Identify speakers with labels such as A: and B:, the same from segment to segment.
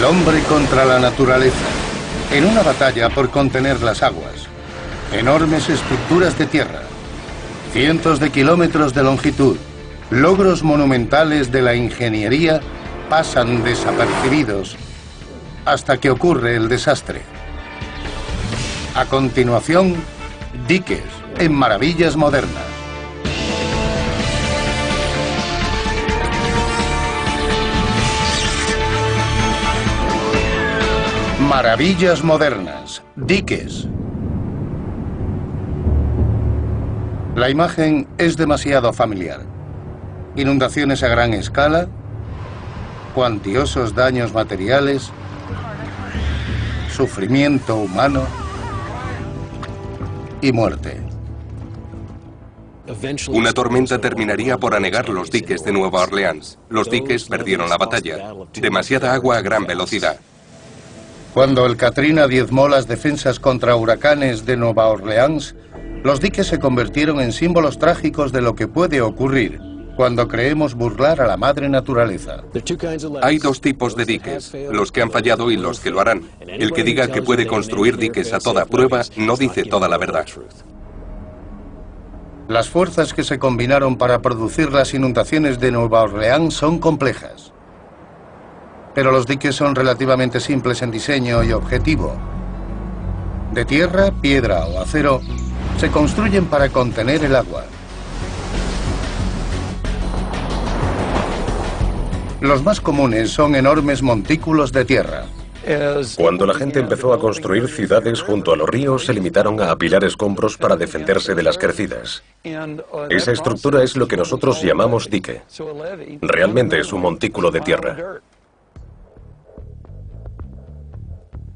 A: hombre contra la naturaleza, en una batalla por contener las aguas. Enormes estructuras de tierra, cientos de kilómetros de longitud, logros monumentales de la ingeniería pasan desapercibidos hasta que ocurre el desastre. A continuación, diques en Maravillas Modernas. Maravillas Modernas, diques. La imagen es demasiado familiar. Inundaciones a gran escala, cuantiosos daños materiales, sufrimiento humano y muerte.
B: Una tormenta terminaría por anegar los diques de Nueva Orleans. Los diques perdieron la batalla. Demasiada agua a gran velocidad.
A: Cuando el Katrina diezmó las defensas contra huracanes de Nueva Orleans, los diques se convirtieron en símbolos trágicos de lo que puede ocurrir cuando creemos burlar a la madre naturaleza.
B: Hay dos tipos de diques, los que han fallado y los que lo harán. El que diga que puede construir diques a toda prueba no dice toda la verdad.
A: Las fuerzas que se combinaron para producir las inundaciones de Nueva Orleans son complejas. Pero los diques son relativamente simples en diseño y objetivo. De tierra, piedra o acero, se construyen para contener el agua. Los más comunes son enormes montículos de tierra.
C: Cuando la gente empezó a construir ciudades junto a los ríos, se limitaron a apilar escombros para defenderse de las crecidas. Esa estructura es lo que nosotros llamamos dique. Realmente es un montículo de tierra.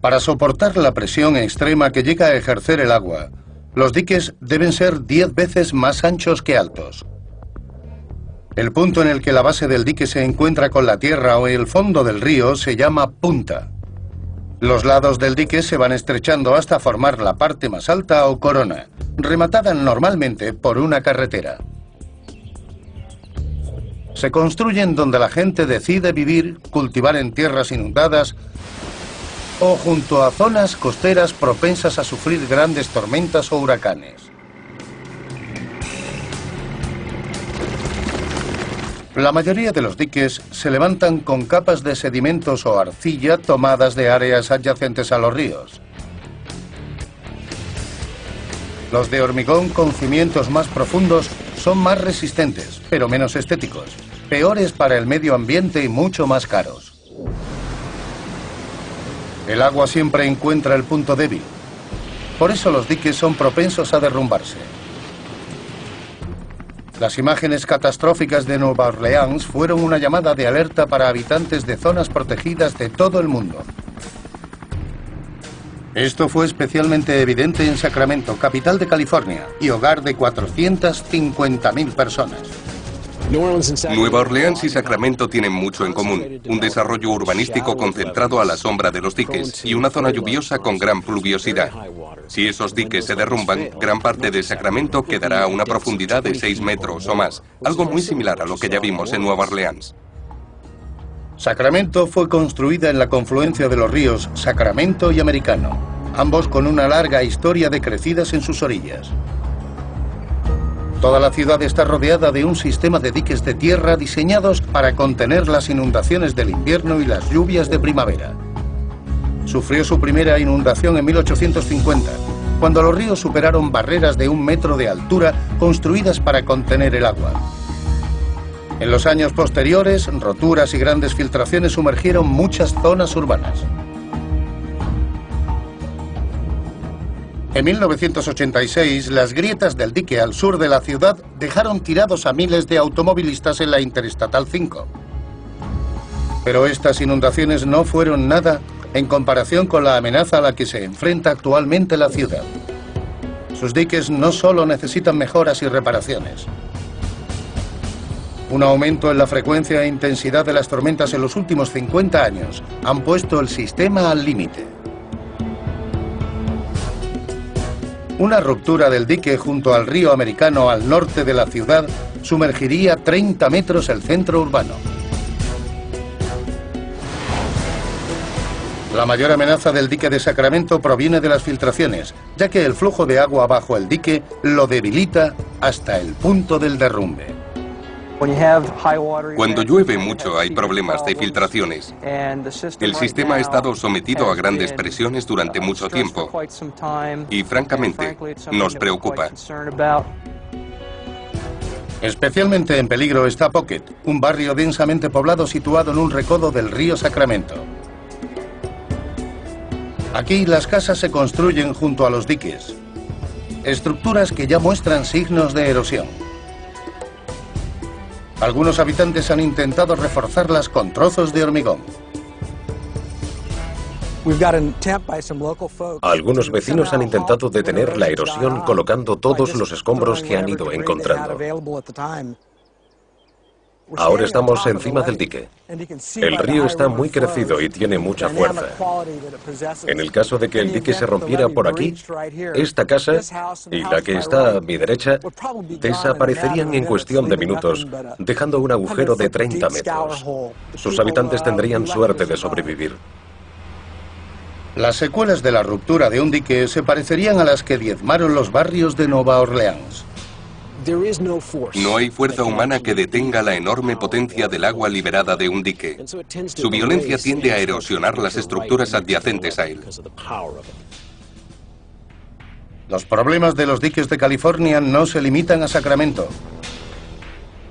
A: Para soportar la presión extrema que llega a ejercer el agua, los diques deben ser 10 veces más anchos que altos. El punto en el que la base del dique se encuentra con la tierra o el fondo del río se llama punta. Los lados del dique se van estrechando hasta formar la parte más alta o corona, rematada normalmente por una carretera. Se construyen donde la gente decide vivir, cultivar en tierras inundadas o junto a zonas costeras propensas a sufrir grandes tormentas o huracanes. La mayoría de los diques se levantan con capas de sedimentos o arcilla tomadas de áreas adyacentes a los ríos. Los de hormigón con cimientos más profundos son más resistentes, pero menos estéticos, peores para el medio ambiente y mucho más caros. El agua siempre encuentra el punto débil. Por eso los diques son propensos a derrumbarse. Las imágenes catastróficas de Nueva Orleans fueron una llamada de alerta para habitantes de zonas protegidas de todo el mundo. Esto fue especialmente evidente en Sacramento, capital de California, y hogar de 450.000 personas.
B: Nueva Orleans y Sacramento tienen mucho en común. Un desarrollo urbanístico concentrado a la sombra de los diques y una zona lluviosa con gran pluviosidad. Si esos diques se derrumban, gran parte de Sacramento quedará a una profundidad de 6 metros o más, algo muy similar a lo que ya vimos en Nueva Orleans.
A: Sacramento fue construida en la confluencia de los ríos Sacramento y Americano, ambos con una larga historia de crecidas en sus orillas. Toda la ciudad está rodeada de un sistema de diques de tierra diseñados para contener las inundaciones del invierno y las lluvias de primavera. Sufrió su primera inundación en 1850, cuando los ríos superaron barreras de 1 metro de altura construidas para contener el agua. En los años posteriores, roturas y grandes filtraciones sumergieron muchas zonas urbanas. En 1986, las grietas del dique al sur de la ciudad dejaron tirados a miles de automovilistas en la Interestatal 5. Pero estas inundaciones no fueron nada en comparación con la amenaza a la que se enfrenta actualmente la ciudad. Sus diques no solo necesitan mejoras y reparaciones. Un aumento en la frecuencia e intensidad de las tormentas en los últimos 50 años han puesto el sistema al límite. Una ruptura del dique junto al río Americano al norte de la ciudad sumergiría 30 metros el centro urbano. La mayor amenaza del dique de Sacramento proviene de las filtraciones, ya que el flujo de agua bajo el dique lo debilita hasta el punto del derrumbe.
B: Cuando llueve mucho hay problemas de filtraciones. El sistema ha estado sometido a grandes presiones durante mucho tiempo y, francamente, nos preocupa.
A: Especialmente en peligro está Pocket, un barrio densamente poblado situado en un recodo del río Sacramento. Aquí las casas se construyen junto a los diques, estructuras que ya muestran signos de erosión. Algunos habitantes han intentado reforzarlas con trozos de hormigón.
C: Algunos vecinos han intentado detener la erosión colocando todos los escombros que han ido encontrando. Ahora estamos encima del dique. El río está muy crecido y tiene mucha fuerza. En el caso de que el dique se rompiera por aquí, esta casa y la que está a mi derecha desaparecerían en cuestión de minutos, dejando un agujero de 30 metros. Sus habitantes tendrían suerte de sobrevivir.
A: Las secuelas de la ruptura de un dique se parecerían a las que diezmaron los barrios de Nueva Orleans.
B: No hay fuerza humana que detenga la enorme potencia del agua liberada de un dique. Su violencia tiende a erosionar las estructuras adyacentes a él.
A: Los problemas de los diques de California no se limitan a Sacramento.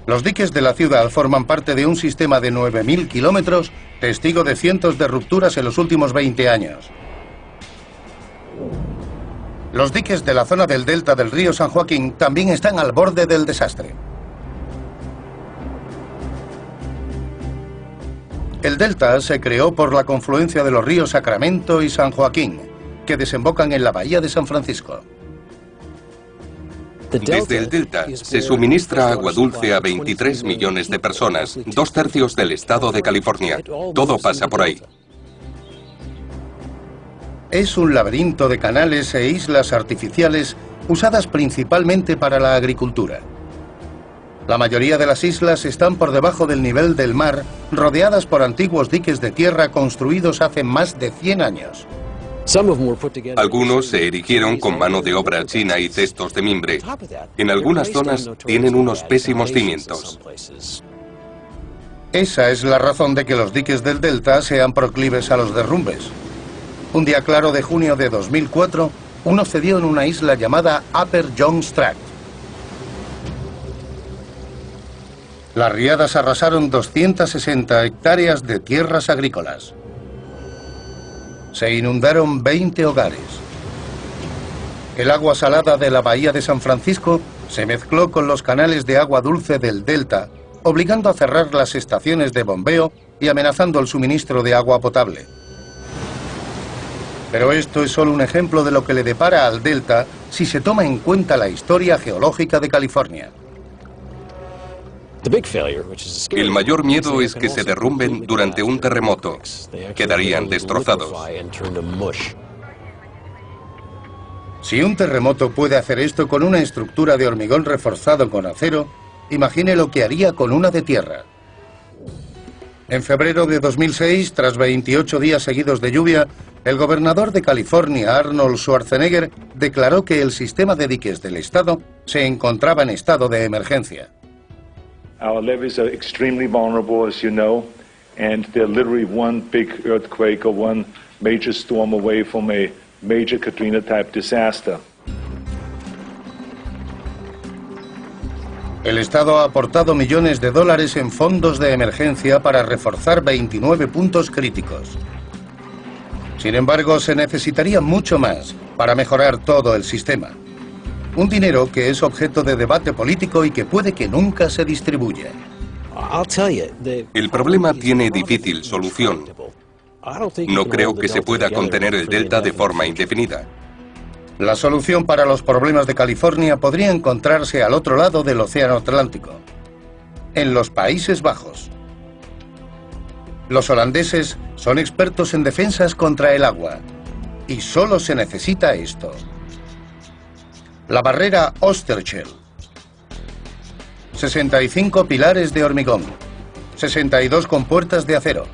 A: Los diques de la ciudad forman parte de un sistema de 9.000 kilómetros, testigo de cientos de rupturas en los últimos 20 años. Los diques de la zona del delta del río San Joaquín también están al borde del desastre. El delta se creó por la confluencia de los ríos Sacramento y San Joaquín, que desembocan en la bahía de San Francisco.
B: Desde el delta se suministra agua dulce a 23 millones de personas, 2/3 del estado de California. Todo pasa por ahí.
A: Es un laberinto de canales e islas artificiales usadas principalmente para la agricultura. La mayoría de las islas están por debajo del nivel del mar, rodeadas por antiguos diques de tierra construidos hace más de 100 años.
B: Algunos se erigieron con mano de obra china y cestos de mimbre. En algunas zonas tienen unos pésimos cimientos.
A: Esa es la razón de que los diques del delta sean proclives a los derrumbes. Un día claro de junio de 2004, uno cedió en una isla llamada Upper Jones Tract. Las riadas arrasaron 260 hectáreas de tierras agrícolas. Se inundaron 20 hogares. El agua salada de la bahía de San Francisco se mezcló con los canales de agua dulce del delta, obligando a cerrar las estaciones de bombeo y amenazando el suministro de agua potable. Pero esto es solo un ejemplo de lo que le depara al delta si se toma en cuenta la historia geológica de California.
B: El mayor miedo es que se derrumben durante un terremoto. Quedarían destrozados.
A: Si un terremoto puede hacer esto con una estructura de hormigón reforzado con acero, imagine lo que haría con una de tierra. En febrero de 2006, tras 28 días seguidos de lluvia, el gobernador de California, Arnold Schwarzenegger, declaró que el sistema de diques del estado se encontraba en estado de emergencia.
D: Our levees are extremely vulnerable, as you know, and they're literally one big earthquake or one major storm away from a major Katrina-type disaster.
A: El Estado ha aportado millones de dólares en fondos de emergencia para reforzar 29 puntos críticos. Sin embargo, se necesitaría mucho más para mejorar todo el sistema. Un dinero que es objeto de debate político y que puede que nunca se distribuya.
B: El problema tiene difícil solución. No creo que se pueda contener el delta de forma indefinida.
A: La solución para los problemas de California podría encontrarse al otro lado del Océano Atlántico, en los Países Bajos. Los holandeses son expertos en defensas contra el agua, y solo se necesita esto. La barrera Oosterschelde. 65 pilares de hormigón, 62 compuertas de acero.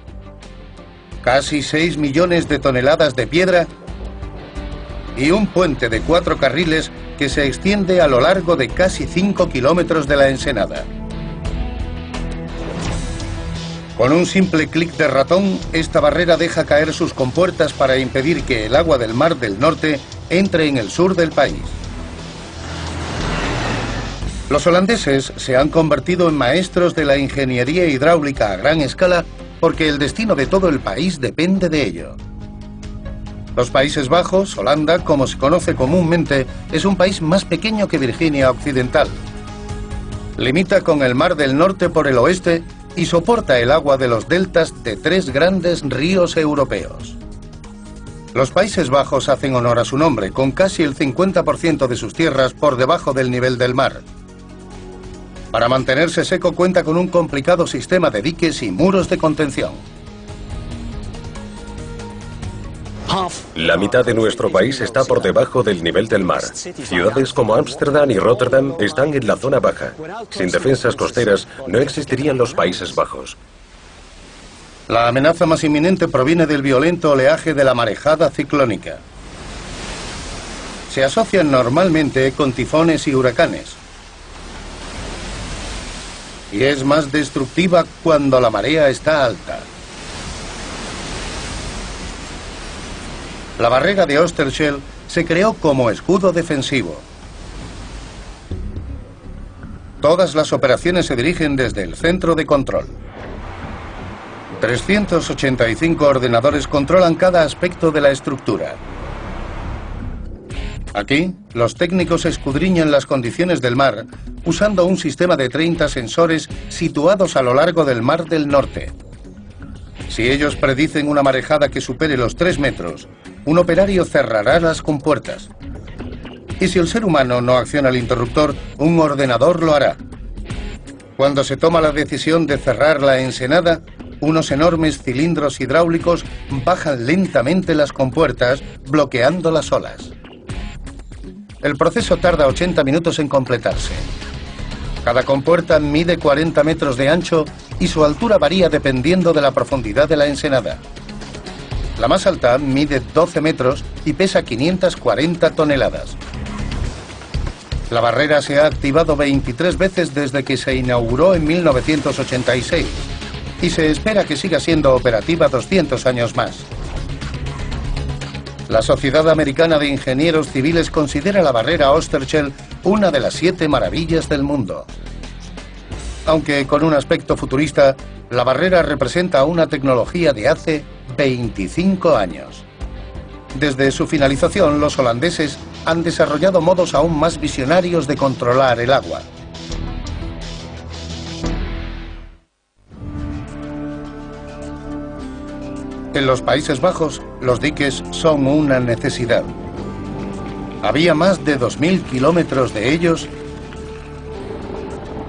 A: casi 6 millones de toneladas de piedra y un puente de 4 carriles que se extiende a lo largo de casi 5 kilómetros de la ensenada. Con un simple clic de ratón, esta barrera deja caer sus compuertas para impedir que el agua del Mar del Norte entre en el sur del país. Los holandeses se han convertido en maestros de la ingeniería hidráulica a gran escala porque el destino de todo el país depende de ello. Los Países Bajos, Holanda, como se conoce comúnmente, es un país más pequeño que Virginia Occidental. Limita con el Mar del Norte por el oeste y soporta el agua de los deltas de 3 grandes ríos europeos. Los Países Bajos hacen honor a su nombre, con casi el 50% de sus tierras por debajo del nivel del mar. Para mantenerse seco cuenta con un complicado sistema de diques y muros de contención.
C: La mitad de nuestro país está por debajo del nivel del mar. Ciudades como Ámsterdam y Rotterdam están en la zona baja. Sin defensas costeras no existirían los Países Bajos.
A: La amenaza más inminente proviene del violento oleaje de la marejada ciclónica. Se asocian normalmente con tifones y huracanes. Y es más destructiva cuando la marea está alta. La barrera de Oosterschelde se creó como escudo defensivo. Todas las operaciones se dirigen desde el centro de control. 385 ordenadores controlan cada aspecto de la estructura. Aquí, los técnicos escudriñan las condiciones del mar usando un sistema de 30 sensores situados a lo largo del Mar del Norte. Si ellos predicen una marejada que supere los 3 metros, un operario cerrará las compuertas. Y si el ser humano no acciona el interruptor, un ordenador lo hará. Cuando se toma la decisión de cerrar la ensenada, unos enormes cilindros hidráulicos bajan lentamente las compuertas, bloqueando las olas. El proceso tarda 80 minutos en completarse. Cada compuerta mide 40 metros de ancho y su altura varía dependiendo de la profundidad de la ensenada. La más alta mide 12 metros y pesa 540 toneladas. La barrera se ha activado 23 veces desde que se inauguró en 1986 y se espera que siga siendo operativa 200 años más. La Sociedad Americana de Ingenieros Civiles considera la barrera Oosterschelde una de las 7 maravillas del mundo. Aunque con un aspecto futurista, la barrera representa una tecnología de hace 25 años. Desde su finalización, los holandeses han desarrollado modos aún más visionarios de controlar el agua. En los Países Bajos, los diques son una necesidad. Había más de 2.000 kilómetros de ellos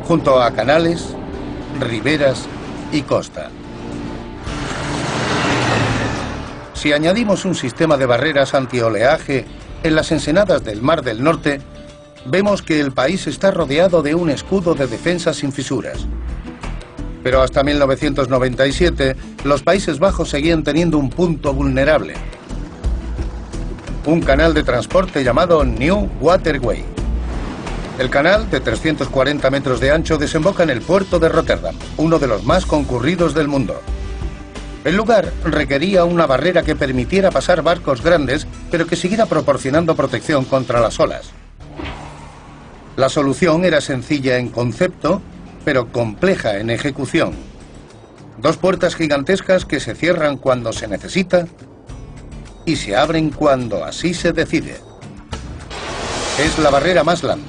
A: junto a canales, riberas y costa. Si añadimos un sistema de barreras antioleaje en las ensenadas del Mar del Norte, vemos que el país está rodeado de un escudo de defensa sin fisuras. Pero hasta 1997, los Países Bajos seguían teniendo un punto vulnerable: un canal de transporte llamado New Waterway. El canal, de 340 metros de ancho, desemboca en el puerto de Rotterdam, uno de los más concurridos del mundo. El lugar requería una barrera que permitiera pasar barcos grandes, pero que siguiera proporcionando protección contra las olas. La solución era sencilla en concepto, pero compleja en ejecución. 2 puertas gigantescas que se cierran cuando se necesita y se abren cuando así se decide. Es la barrera Maasland,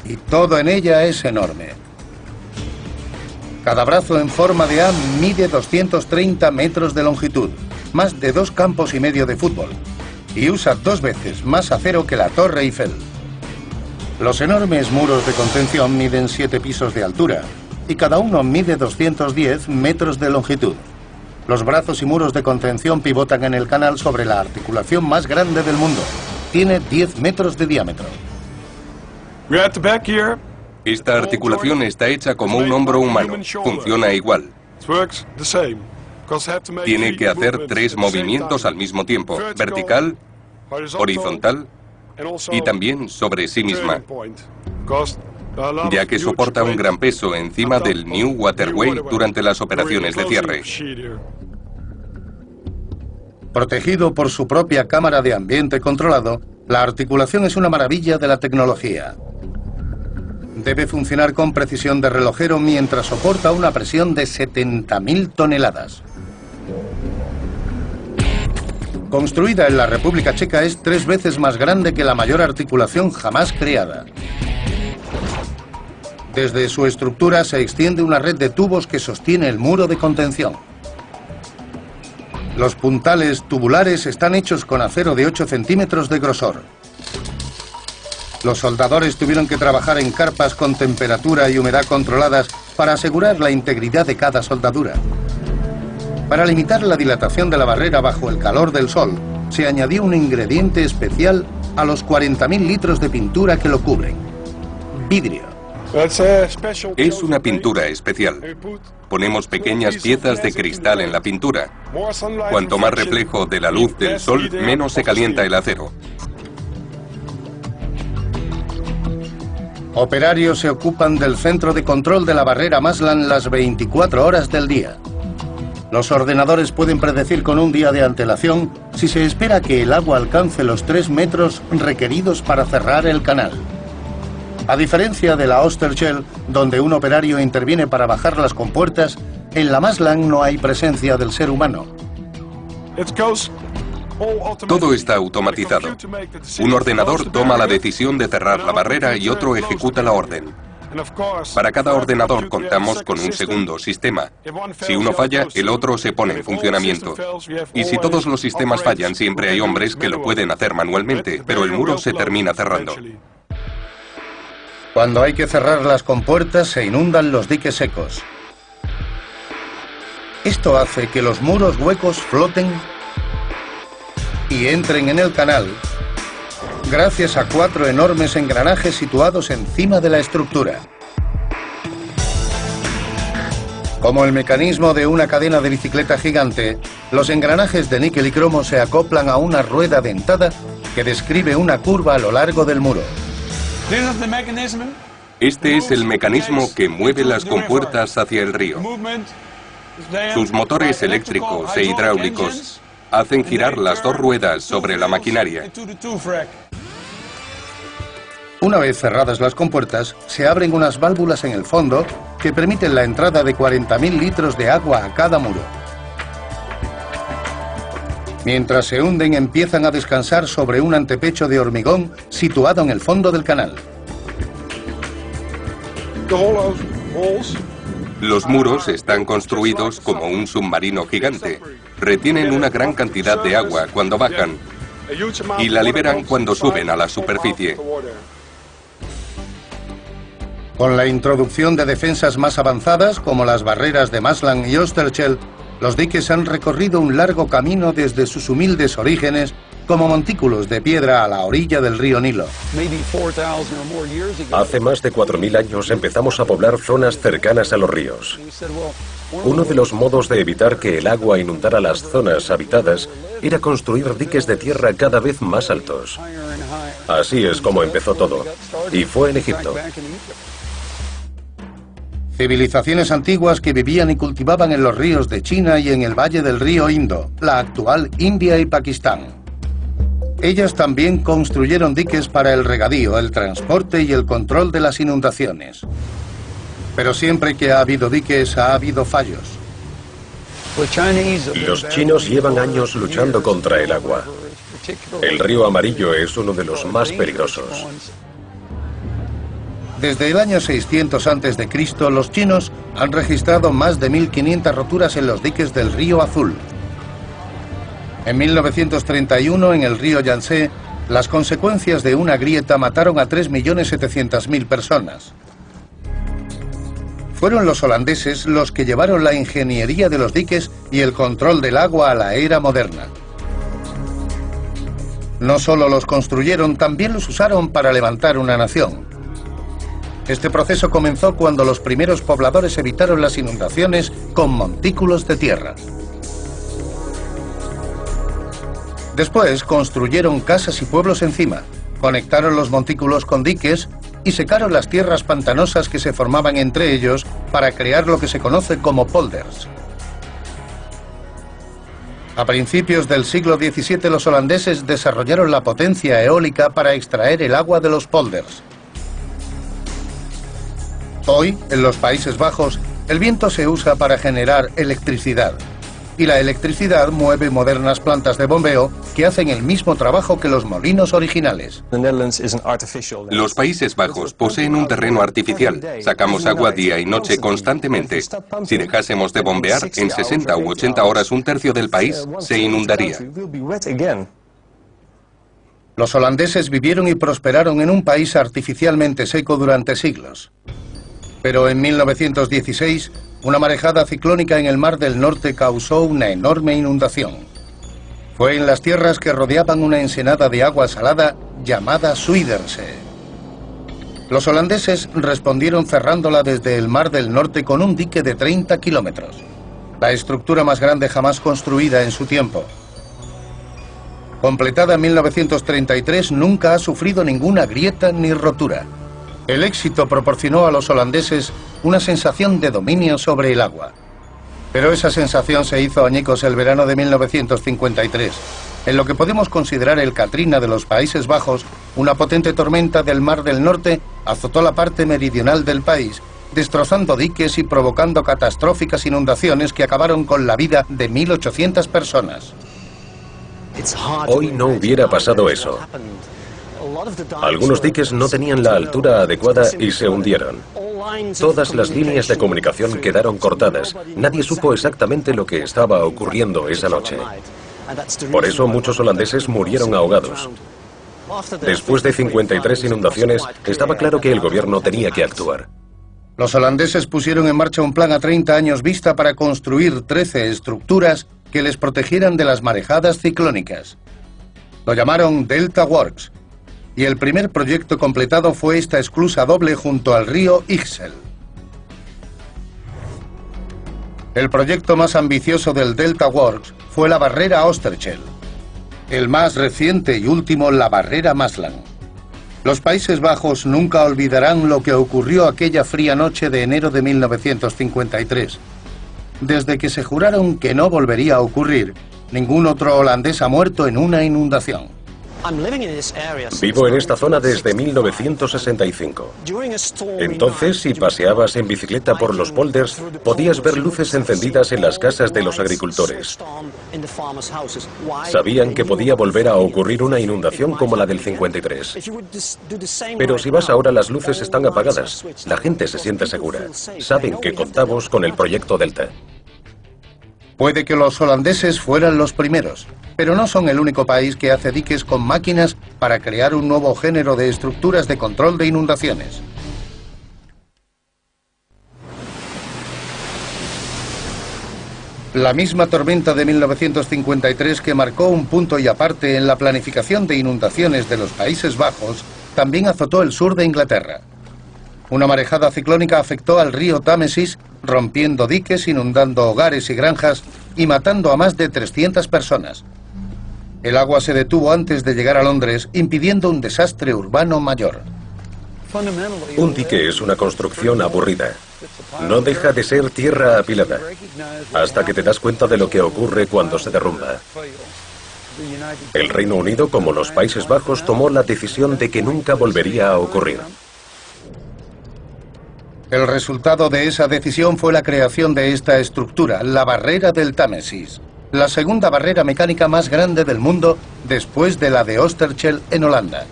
A: y todo en ella es enorme. Cada brazo en forma de A mide 230 metros de longitud, más de 2 campos y medio de fútbol, y usa 2 veces más acero que la Torre Eiffel. Los enormes muros de contención miden 7 pisos de altura, y cada uno mide 210 metros de longitud. Los brazos y muros de contención pivotan en el canal sobre la articulación más grande del mundo. Tiene 10 metros de diámetro.
B: Esta articulación está hecha como un hombro humano. Funciona igual. Tiene que hacer 3 movimientos al mismo tiempo, vertical, horizontal y también sobre sí misma, ya que soporta un gran peso encima del New Waterway durante las operaciones de cierre.
A: Protegido por su propia cámara de ambiente controlado, la articulación es una maravilla de la tecnología. Debe funcionar con precisión de relojero mientras soporta una presión de 70.000 toneladas. Construida en la República Checa, es 3 veces más grande que la mayor articulación jamás creada. Desde su estructura se extiende una red de tubos que sostiene el muro de contención. Los puntales tubulares están hechos con acero de 8 centímetros de grosor. Los soldadores tuvieron que trabajar en carpas con temperatura y humedad controladas para asegurar la integridad de cada soldadura. Para limitar la dilatación de la barrera bajo el calor del sol, se añadió un ingrediente especial a los 40.000 litros de pintura que lo cubren: vidrio.
B: Es una pintura especial. Ponemos pequeñas piezas de cristal en la pintura. Cuanto más reflejo de la luz del sol, menos se calienta el acero.
A: Operarios se ocupan del centro de control de la barrera Maslan las 24 horas del día. Los ordenadores pueden predecir con un día de antelación si se espera que el agua alcance los 3 metros requeridos para cerrar el canal. A diferencia de la Oosterschelde, donde un operario interviene para bajar las compuertas, en la Maslan no hay presencia del ser humano.
B: Todo está automatizado. Un ordenador toma la decisión de cerrar la barrera y otro ejecuta la orden. Para cada ordenador contamos con un segundo sistema. Si uno falla, el otro se pone en funcionamiento. Y si todos los sistemas fallan, siempre hay hombres que lo pueden hacer manualmente, pero el muro se termina cerrando.
A: Cuando hay que cerrar las compuertas, se inundan los diques secos. Esto hace que los muros huecos floten y entren en el canal gracias a 4 enormes engranajes situados encima de la estructura. Como el mecanismo de una cadena de bicicleta gigante, los engranajes de níquel y cromo se acoplan a una rueda dentada que describe una curva a lo largo del muro.
B: Este es el mecanismo que mueve las compuertas hacia el río. Sus motores eléctricos e hidráulicos hacen girar las 2 ruedas sobre la maquinaria.
A: Una vez cerradas las compuertas, se abren unas válvulas en el fondo que permiten la entrada de 40.000 litros de agua a cada muro. Mientras se hunden, empiezan a descansar sobre un antepecho de hormigón situado en el fondo del canal.
B: Los muros están construidos como un submarino gigante. Retienen una gran cantidad de agua cuando bajan y la liberan cuando suben a la superficie.
A: Con la introducción de defensas más avanzadas, como las barreras de Maslan y Oosterschelde, los diques han recorrido un largo camino desde sus humildes orígenes como montículos de piedra a la orilla del río Nilo.
C: Hace más de 4.000 años empezamos a poblar zonas cercanas a los ríos. Uno de los modos de evitar que el agua inundara las zonas habitadas era construir diques de tierra cada vez más altos. Así es como empezó todo, y fue en Egipto.
A: Civilizaciones antiguas que vivían y cultivaban en los ríos de China y en el valle del río Indo, la actual India y Pakistán. Ellas también construyeron diques para el regadío, el transporte y el control de las inundaciones. Pero siempre que ha habido diques, ha habido fallos.
C: Los chinos llevan años luchando contra el agua. El río Amarillo es uno de los más peligrosos.
A: Desde el año 600 a.C., los chinos han registrado más de 1.500 roturas en los diques del río Azul. En 1931, en el río Yangtze, las consecuencias de una grieta mataron a 3.700.000 personas. Fueron los holandeses los que llevaron la ingeniería de los diques y el control del agua a la era moderna. No solo los construyeron, también los usaron para levantar una nación. Este proceso comenzó cuando los primeros pobladores evitaron las inundaciones con montículos de tierra. Después construyeron casas y pueblos encima, conectaron los montículos con diques y secaron las tierras pantanosas que se formaban entre ellos para crear lo que se conoce como polders. A principios del siglo XVII los holandeses desarrollaron la potencia eólica para extraer el agua de los polders. Hoy, en los Países Bajos, el viento se usa para generar electricidad. Y la electricidad mueve modernas plantas de bombeo que hacen el mismo trabajo que los molinos originales.
B: Los Países Bajos poseen un terreno artificial. Sacamos agua día y noche constantemente. Si dejásemos de bombear, en 60 u 80 horas un tercio del país se inundaría.
A: Los holandeses vivieron y prosperaron en un país artificialmente seco durante siglos. Pero en 1916, una marejada ciclónica en el Mar del Norte causó una enorme inundación. Fue en las tierras que rodeaban una ensenada de agua salada llamada Zuiderzee. Los holandeses respondieron cerrándola desde el Mar del Norte con un dique de 30 kilómetros, la estructura más grande jamás construida en su tiempo. Completada en 1933, nunca ha sufrido ninguna grieta ni rotura. El éxito proporcionó a los holandeses una sensación de dominio sobre el agua. Pero esa sensación se hizo añicos el verano de 1953, en lo que podemos considerar el Katrina de los Países Bajos. Una potente tormenta del Mar del Norte azotó la parte meridional del país, destrozando diques y provocando catastróficas inundaciones que acabaron con la vida de 1.800 personas.
C: Hoy no hubiera pasado eso. Algunos diques no tenían la altura adecuada y se hundieron. Todas las líneas de comunicación quedaron cortadas. Nadie supo exactamente lo que estaba ocurriendo esa noche. Por eso muchos holandeses murieron ahogados. Después de 53 inundaciones, estaba claro que el gobierno tenía que actuar.
A: Los holandeses pusieron en marcha un plan a 30 años vista para construir 13 estructuras que les protegieran de las marejadas ciclónicas. Lo llamaron Delta Works. Y el primer proyecto completado fue esta esclusa doble junto al río Ixel. El proyecto más ambicioso del Delta Works fue la barrera Oosterschelde. El más reciente y último, la barrera Maasland. Los Países Bajos nunca olvidarán lo que ocurrió aquella fría noche de enero de 1953. Desde que se juraron que no volvería a ocurrir, ningún otro holandés ha muerto en una inundación.
C: Vivo en esta zona desde 1965. Entonces, si paseabas en bicicleta por los polders, podías ver luces encendidas en las casas de los agricultores. Sabían que podía volver a ocurrir una inundación como la del 53. Pero si vas ahora, las luces están apagadas. La gente se siente segura. Saben que contamos con el proyecto Delta.
A: Puede que los holandeses fueran los primeros, pero no son el único país que hace diques con máquinas para crear un nuevo género de estructuras de control de inundaciones. La misma tormenta de 1953 que marcó un punto y aparte en la planificación de inundaciones de los Países Bajos, también azotó el sur de Inglaterra. Una marejada ciclónica afectó al río Támesis, rompiendo diques, inundando hogares y granjas y matando a más de 300 personas. El agua se detuvo antes de llegar a Londres, impidiendo un desastre urbano mayor.
C: Un dique es una construcción aburrida. No deja de ser tierra apilada, hasta que te das cuenta de lo que ocurre cuando se derrumba. El Reino Unido, como los Países Bajos, tomó la decisión de que nunca volvería a ocurrir.
A: El resultado de esa decisión fue la creación de esta estructura, la barrera del Támesis, la segunda barrera mecánica más grande del mundo después de la de Oosterschelde en Holanda.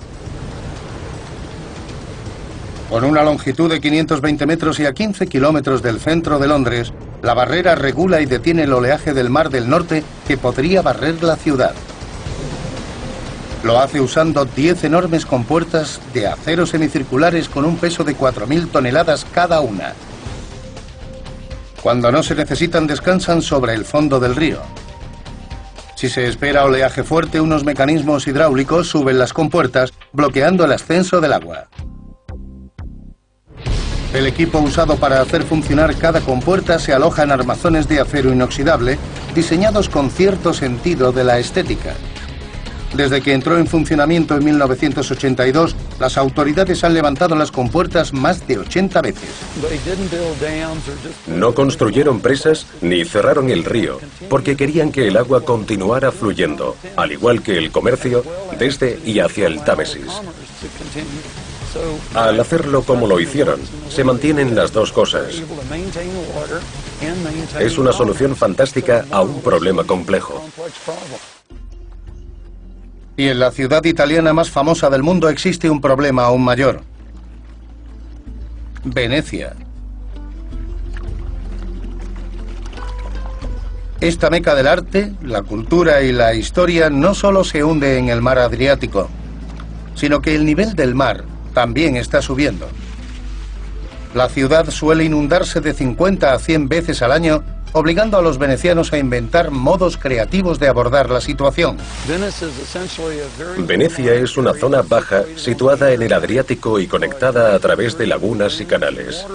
A: Con una longitud de 520 metros y a 15 kilómetros del centro de Londres, la barrera regula y detiene el oleaje del Mar del Norte que podría barrer la ciudad. Lo hace usando 10 enormes compuertas de acero semicirculares con un peso de 4.000 toneladas cada una. Cuando no se necesitan, descansan sobre el fondo del río. Si se espera oleaje fuerte, unos mecanismos hidráulicos suben las compuertas, bloqueando el ascenso del agua. El equipo usado para hacer funcionar cada compuerta se aloja en armazones de acero inoxidable, diseñados con cierto sentido de la estética. Desde que entró en funcionamiento en 1982, las autoridades han levantado las compuertas más de 80 veces.
C: No construyeron presas ni cerraron el río, porque querían que el agua continuara fluyendo, al igual que el comercio, desde y hacia el Támesis. Al hacerlo como lo hicieron, se mantienen las dos cosas. Es una solución fantástica a un problema complejo.
A: Y en la ciudad italiana más famosa del mundo existe un problema aún mayor. Venecia. Esta meca del arte, la cultura y la historia no solo se hunde en el mar Adriático, sino que el nivel del mar también está subiendo. La ciudad suele inundarse de 50 a 100 veces al año, obligando a los venecianos a inventar modos creativos de abordar la situación.
C: Venecia es una zona baja situada en el Adriático y conectada a través de lagunas y canales.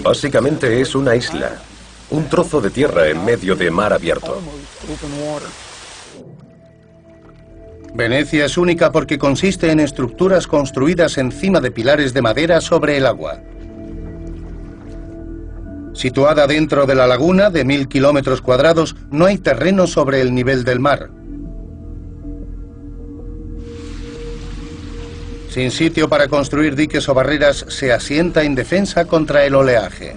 C: Básicamente es una isla, un trozo de tierra en medio de mar abierto.
A: Venecia es única porque consiste en estructuras construidas encima de pilares de madera sobre el agua. Situada dentro de la laguna de 1000 kilómetros cuadrados, no hay terreno sobre el nivel del mar. Sin sitio para construir diques o barreras, se asienta indefensa contra el oleaje.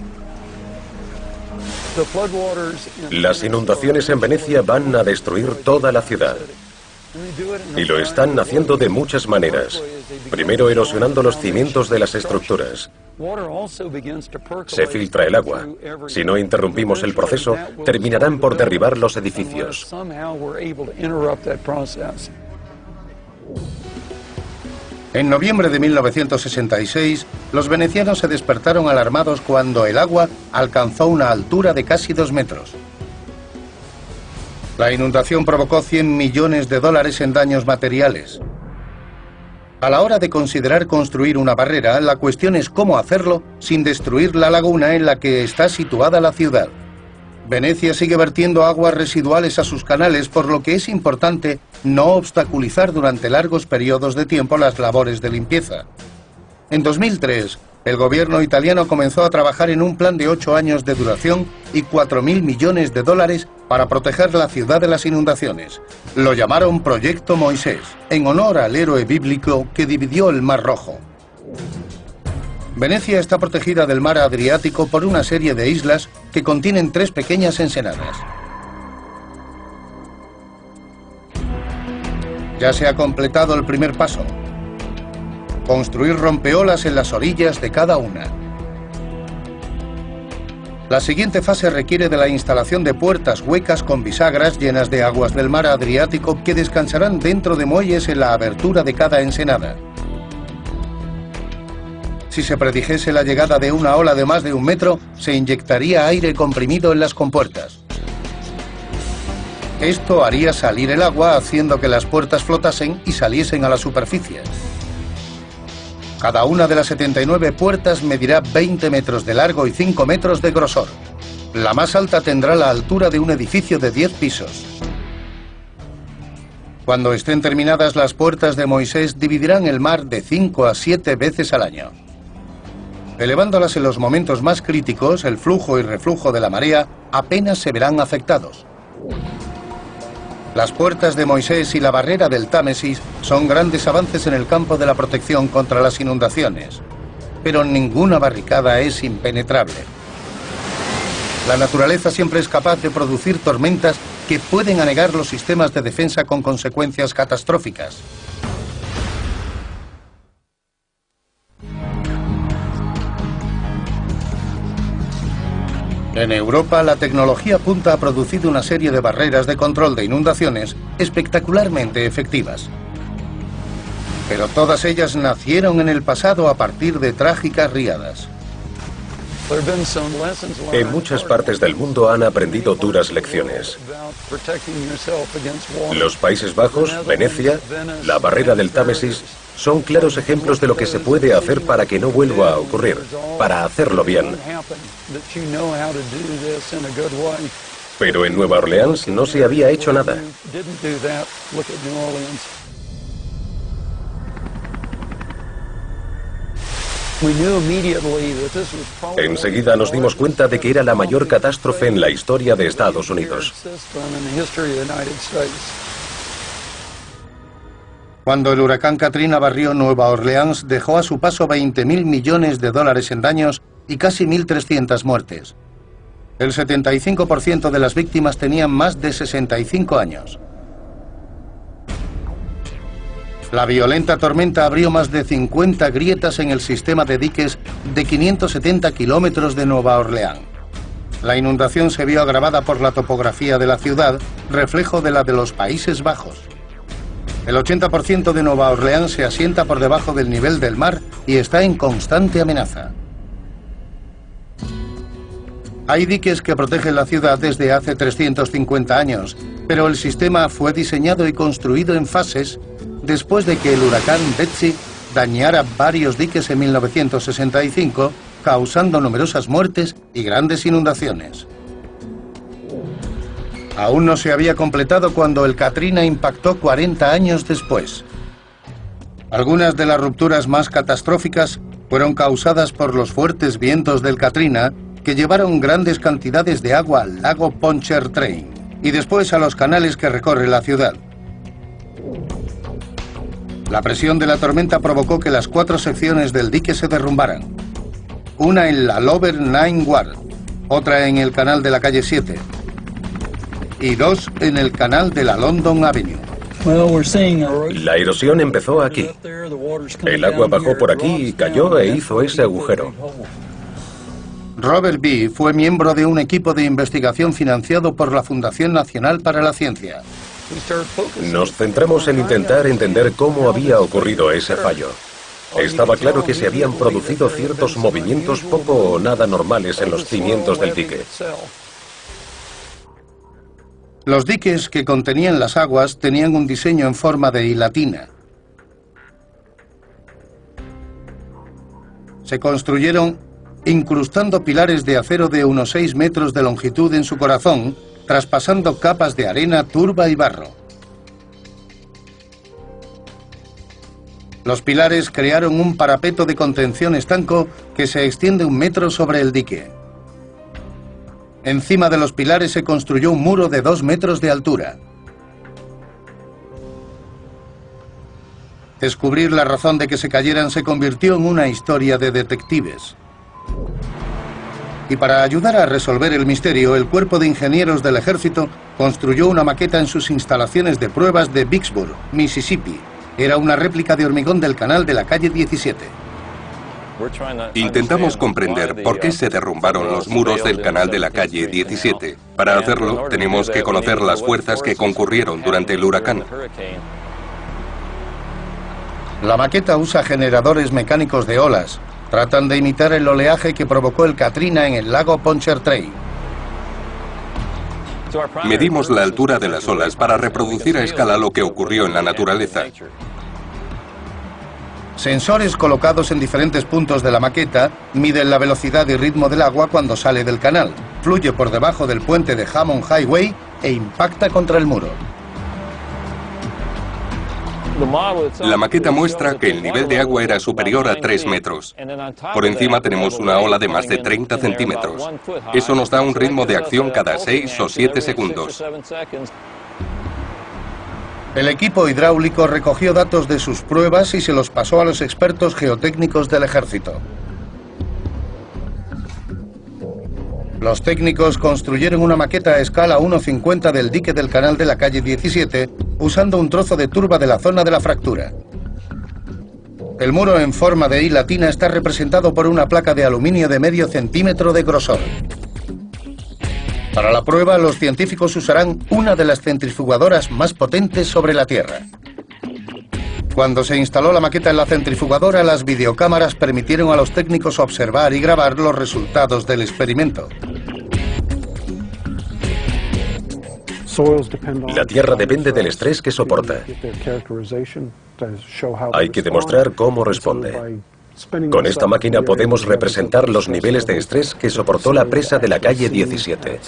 C: Las inundaciones en Venecia van a destruir toda la ciudad. Y lo están haciendo de muchas maneras. Primero erosionando los cimientos de las estructuras. Se filtra el agua. Si no interrumpimos el proceso, terminarán por derribar los edificios.
A: En noviembre de 1966, los venecianos se despertaron alarmados cuando el agua alcanzó una altura de casi 2 metros. La inundación provocó $100 millones en daños materiales. A la hora de considerar construir una barrera, la cuestión es cómo hacerlo sin destruir la laguna en la que está situada la ciudad. Venecia sigue vertiendo aguas residuales a sus canales, por lo que es importante no obstaculizar durante largos periodos de tiempo las labores de limpieza. En 2003, el gobierno italiano comenzó a trabajar en un plan de 8 años de duración y $4.000 millones para proteger la ciudad de las inundaciones. Lo llamaron Proyecto Moisés, en honor al héroe bíblico que dividió el Mar Rojo. Venecia está protegida del mar Adriático por una serie de islas que contienen 3 pequeñas ensenadas. Ya se ha completado el primer paso: construir rompeolas en las orillas de cada una. La siguiente fase requiere de la instalación de puertas huecas con bisagras llenas de aguas del mar Adriático que descansarán dentro de muelles en la abertura de cada ensenada. Si se predijese la llegada de una ola de más de 1 metro, se inyectaría aire comprimido en las compuertas. Esto haría salir el agua, haciendo que las puertas flotasen y saliesen a la superficie. Cada una de las 79 puertas medirá 20 metros de largo y 5 metros de grosor. La más alta tendrá la altura de un edificio de 10 pisos. Cuando estén terminadas, las puertas de Moisés dividirán el mar de 5 a 7 veces al año. Elevándolas en los momentos más críticos, el flujo y reflujo de la marea apenas se verán afectados. Las puertas de Moisés y la barrera del Támesis son grandes avances en el campo de la protección contra las inundaciones, pero ninguna barricada es impenetrable. La naturaleza siempre es capaz de producir tormentas que pueden anegar los sistemas de defensa con consecuencias catastróficas. En Europa, la tecnología punta ha producido una serie de barreras de control de inundaciones espectacularmente efectivas. Pero todas ellas nacieron en el pasado a partir de trágicas riadas.
C: En muchas partes del mundo han aprendido duras lecciones. Los Países Bajos, Venecia, la barrera del Támesis son claros ejemplos de lo que se puede hacer para que no vuelva a ocurrir, para hacerlo bien. Pero en Nueva Orleans no se había hecho nada. Enseguida nos dimos cuenta de que era la mayor catástrofe en la historia de Estados Unidos.
A: Cuando el huracán Katrina barrió Nueva Orleans, dejó a su paso 20.000 millones de dólares en daños y casi 1.300 muertes. El 75% de las víctimas tenían más de 65 años. La violenta tormenta abrió más de 50 grietas en el sistema de diques de 570 kilómetros de Nueva Orleans. La inundación se vio agravada por la topografía de la ciudad, reflejo de la de los Países Bajos. El 80% de Nueva Orleans se asienta por debajo del nivel del mar y está en constante amenaza. Hay diques que protegen la ciudad desde hace 350 años, pero el sistema fue diseñado y construido en fases después de que el huracán Betsy dañara varios diques en 1965, causando numerosas muertes y grandes inundaciones. Aún no se había completado cuando el Katrina impactó 40 años después. Algunas de las rupturas más catastróficas fueron causadas por los fuertes vientos del Katrina, que llevaron grandes cantidades de agua al lago Pontchartrain y después a los canales que recorre la ciudad. La presión de la tormenta provocó que las 4 secciones del dique se derrumbaran. Una en la Lower Ninth Ward, otra en el canal de la calle 7 y 2 en el canal de la London Avenue.
C: La erosión empezó aquí. El agua bajó por aquí y cayó e hizo ese agujero.
A: Robert B. fue miembro de un equipo de investigación financiado por la Fundación Nacional para la Ciencia.
C: Nos centramos en intentar entender cómo había ocurrido ese fallo. Estaba claro que se habían producido ciertos movimientos poco o nada normales en los cimientos del dique.
A: Los diques que contenían las aguas tenían un diseño en forma de I latina. Se construyeron incrustando pilares de acero de unos 6 metros de longitud en su corazón, traspasando capas de arena, turba y barro. Los pilares crearon un parapeto de contención estanco que se extiende 1 metro sobre el dique. Encima de los pilares se construyó un muro de 2 metros de altura. Descubrir la razón de que se cayeran se convirtió en una historia de detectives. Y para ayudar a resolver el misterio, el Cuerpo de Ingenieros del Ejército construyó una maqueta en sus instalaciones de pruebas de Vicksburg, Mississippi. Era una réplica de hormigón del canal de la calle 17.
B: Intentamos comprender por qué se derrumbaron los muros del canal de la calle 17. Para hacerlo, tenemos que conocer las fuerzas que concurrieron durante el huracán.
A: La maqueta usa generadores mecánicos de olas. Tratan de imitar el oleaje que provocó el Katrina en el lago Pontchartrain.
B: Medimos la altura de las olas para reproducir a escala lo que ocurrió en la naturaleza.
A: Sensores colocados en diferentes puntos de la maqueta miden la velocidad y ritmo del agua cuando sale del canal, fluye por debajo del puente de Hammond Highway e impacta contra el muro.
B: La maqueta muestra que el nivel de agua era superior a 3 metros. Por encima tenemos una ola de más de 30 centímetros. Eso nos da un ritmo de acción cada 6 o 7 segundos.
A: El equipo hidráulico recogió datos de sus pruebas y se los pasó a los expertos geotécnicos del ejército. Los técnicos construyeron una maqueta a escala 1,50 del dique del canal de la calle 17, usando un trozo de turba de la zona de la fractura. El muro en forma de I latina está representado por una placa de aluminio de medio centímetro de grosor. Para la prueba, los científicos usarán una de las centrifugadoras más potentes sobre la Tierra. Cuando se instaló la maqueta en la centrifugadora, las videocámaras permitieron a los técnicos observar y grabar los resultados del experimento.
C: La Tierra depende del estrés que soporta. Hay que demostrar cómo responde. Con esta máquina podemos representar los niveles de estrés que soportó la presa de la calle 17.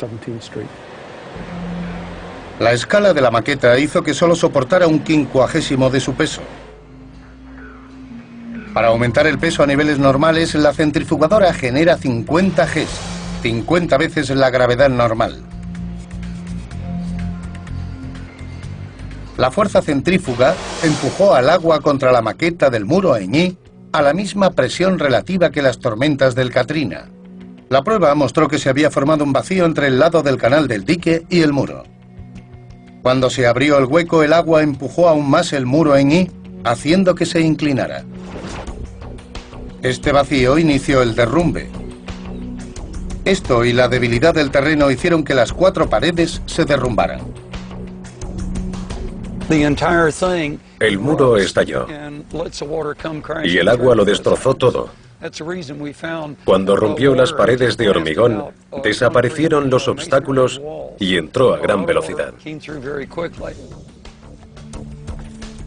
A: La escala de la maqueta hizo que solo soportara 1/50 de su peso. Para aumentar el peso a niveles normales, la centrifugadora genera 50 Gs, 50 veces la gravedad normal. La fuerza centrífuga empujó al agua contra la maqueta del muro en Y a la misma presión relativa que las tormentas del Katrina. La prueba mostró que se había formado un vacío entre el lado del canal del dique y el muro. Cuando se abrió el hueco, el agua empujó aún más el muro en Y, haciendo que se inclinara. Este vacío inició el derrumbe. Esto y la debilidad del terreno hicieron que las 4 paredes se derrumbaran.
C: El muro estalló y el agua lo destrozó todo. Cuando rompió las paredes de hormigón, desaparecieron los obstáculos y entró a gran velocidad.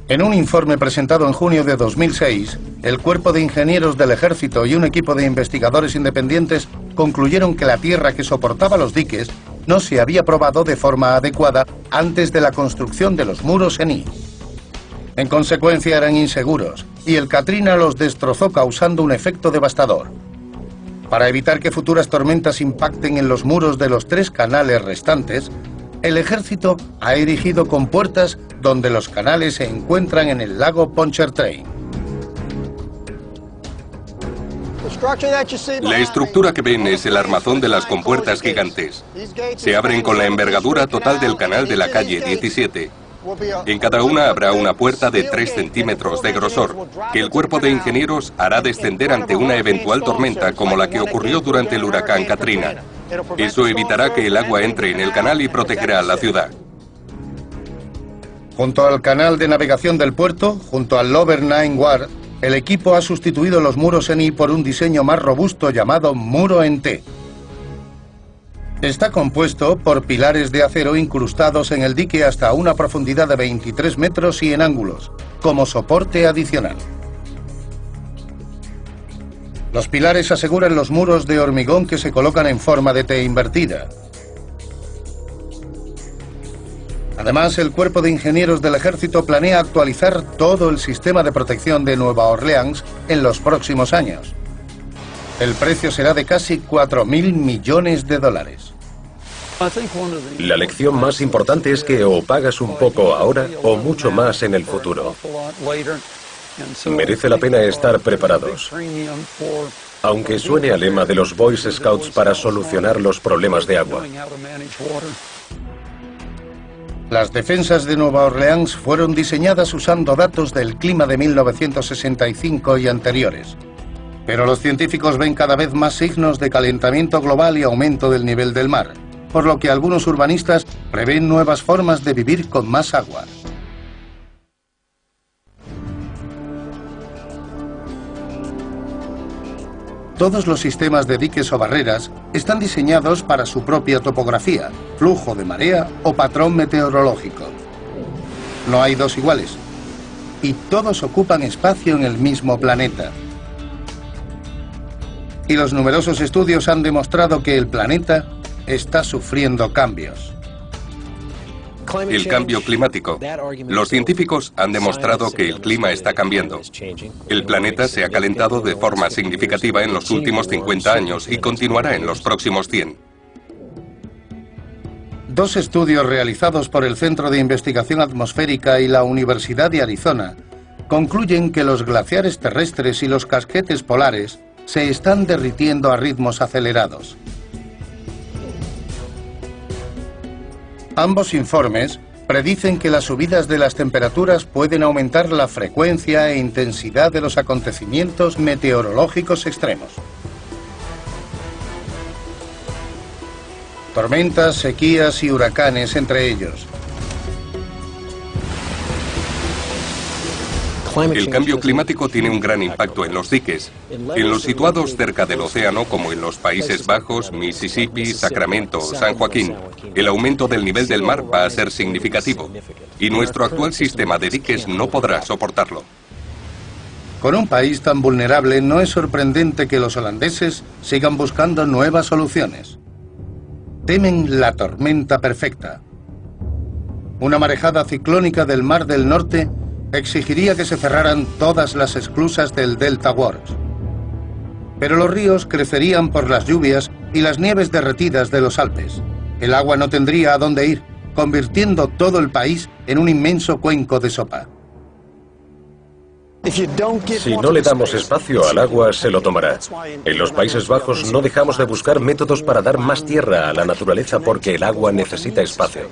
A: En un informe presentado en junio de 2006, el Cuerpo de Ingenieros del Ejército y un equipo de investigadores independientes concluyeron que la tierra que soportaba los diques no se había probado de forma adecuada antes de la construcción de los muros en Y. En consecuencia, eran inseguros, y el Katrina los destrozó causando un efecto devastador. Para evitar que futuras tormentas impacten en los muros de los 3 canales restantes, el ejército ha erigido compuertas donde los canales se encuentran en el lago Pontchartrain.
B: La estructura que ven es el armazón de las compuertas gigantes. Se abren con la envergadura total del canal de la calle 17. En cada una habrá una puerta de 3 centímetros de grosor, que el cuerpo de ingenieros hará descender ante una eventual tormenta como la que ocurrió durante el huracán Katrina. Eso evitará que el agua entre en el canal y protegerá a la ciudad.
A: Junto al canal de navegación del puerto, junto al Lower Ninth Ward, el equipo ha sustituido los muros en Y por un diseño más robusto llamado muro en T. Está compuesto por pilares de acero incrustados en el dique hasta una profundidad de 23 metros y en ángulos, como soporte adicional. Los pilares aseguran los muros de hormigón que se colocan en forma de T invertida. Además, el Cuerpo de Ingenieros del Ejército planea actualizar todo el sistema de protección de Nueva Orleans en los próximos años. El precio será de casi $4.000 millones.
C: La lección más importante es que o pagas un poco ahora o mucho más en el futuro. Merece la pena estar preparados. Aunque suene a lema de los Boy Scouts para solucionar los problemas de agua.
A: Las defensas de Nueva Orleans fueron diseñadas usando datos del clima de 1965 y anteriores. Pero los científicos ven cada vez más signos de calentamiento global y aumento del nivel del mar, por lo que algunos urbanistas prevén nuevas formas de vivir con más agua. Todos los sistemas de diques o barreras están diseñados para su propia topografía, flujo de marea o patrón meteorológico. No hay dos iguales, y todos ocupan espacio en el mismo planeta. Y los numerosos estudios han demostrado que el planeta está sufriendo cambios.
B: El cambio climático. Los científicos han demostrado que el clima está cambiando. El planeta se ha calentado de forma significativa en los últimos 50 años y continuará en los próximos 100.
A: Dos estudios realizados por el Centro de Investigación Atmosférica y la Universidad de Arizona concluyen que los glaciares terrestres y los casquetes polares se están derritiendo a ritmos acelerados. Ambos informes predicen que las subidas de las temperaturas pueden aumentar la frecuencia e intensidad de los acontecimientos meteorológicos extremos. Tormentas, sequías y huracanes entre ellos.
B: El cambio climático tiene un gran impacto en los diques. En los situados cerca del océano, como en los Países Bajos, Mississippi, Sacramento o San Joaquín, el aumento del nivel del mar va a ser significativo, y nuestro actual sistema de diques no podrá soportarlo.
A: Con un país tan vulnerable, no es sorprendente que los holandeses sigan buscando nuevas soluciones. temen la tormenta perfecta. Una marejada ciclónica del Mar del Norte exigiría que se cerraran todas las esclusas del Delta Works. Pero los ríos crecerían por las lluvias y las nieves derretidas de los Alpes. El agua no tendría a dónde ir, convirtiendo todo el país en un inmenso cuenco de sopa.
C: Si no le damos espacio al agua, se lo tomará. En los Países Bajos no dejamos de buscar métodos para dar más tierra a la naturaleza porque el agua necesita espacio.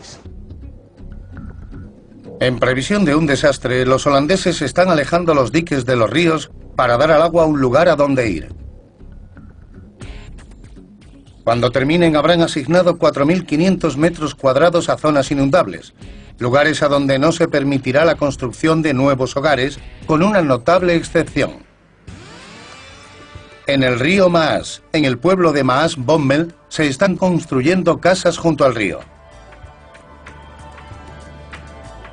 A: En previsión de un desastre, los holandeses están alejando los diques de los ríos para dar al agua un lugar a donde ir. Cuando terminen habrán asignado 4.500 metros cuadrados a zonas inundables, lugares a donde no se permitirá la construcción de nuevos hogares, con una notable excepción. En el río Maas, en el pueblo de Maas-Bommel, se están construyendo casas junto al río.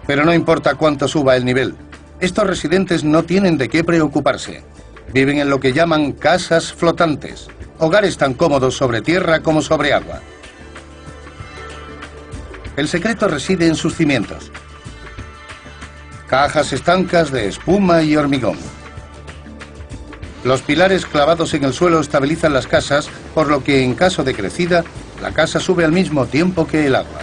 A: Pero no importa cuánto suba el nivel, estos residentes no tienen de qué preocuparse. Viven en lo que llaman casas flotantes, hogares tan cómodos sobre tierra como sobre agua. El secreto reside en sus cimientos. Cajas estancas de espuma y hormigón. Los pilares clavados en el suelo estabilizan las casas, por lo que en caso de crecida, la casa sube al mismo tiempo que el agua.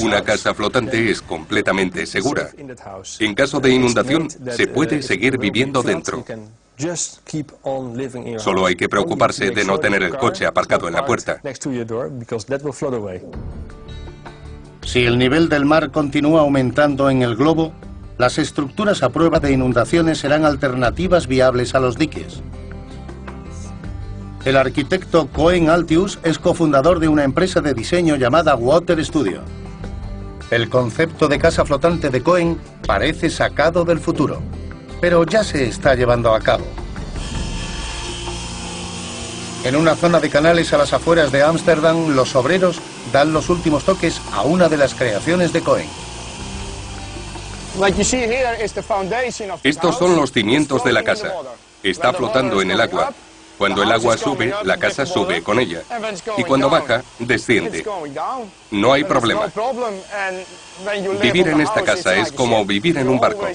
B: Una casa flotante es completamente segura. En caso de inundación, se puede seguir viviendo dentro. Solo hay que preocuparse de no tener el coche aparcado en la puerta.
A: Si el nivel del mar continúa aumentando en el globo, las estructuras a prueba de inundaciones serán alternativas viables a los diques. El arquitecto Cohen Altius es cofundador de una empresa de diseño llamada Water Studio. El concepto de casa flotante de Cohen parece sacado del futuro, pero ya se está llevando a cabo. En una zona de canales a las afueras de Ámsterdam, los obreros dan los últimos toques a una de las creaciones de Cohen.
B: Estos son los cimientos de la casa. Está flotando en el agua. Cuando el agua sube, la casa sube con ella. Y cuando baja, desciende. No hay problema. Vivir en esta casa es como vivir en un barco.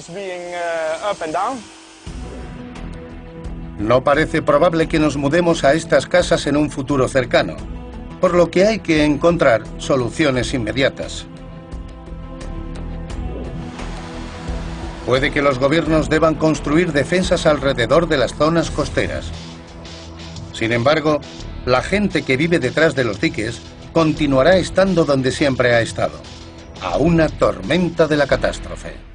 A: No parece probable que nos mudemos a estas casas en un futuro cercano, por lo que hay que encontrar soluciones inmediatas. Puede que los gobiernos deban construir defensas alrededor de las zonas costeras. Sin embargo, la gente que vive detrás de los diques continuará estando donde siempre ha estado, a una tormenta de la catástrofe.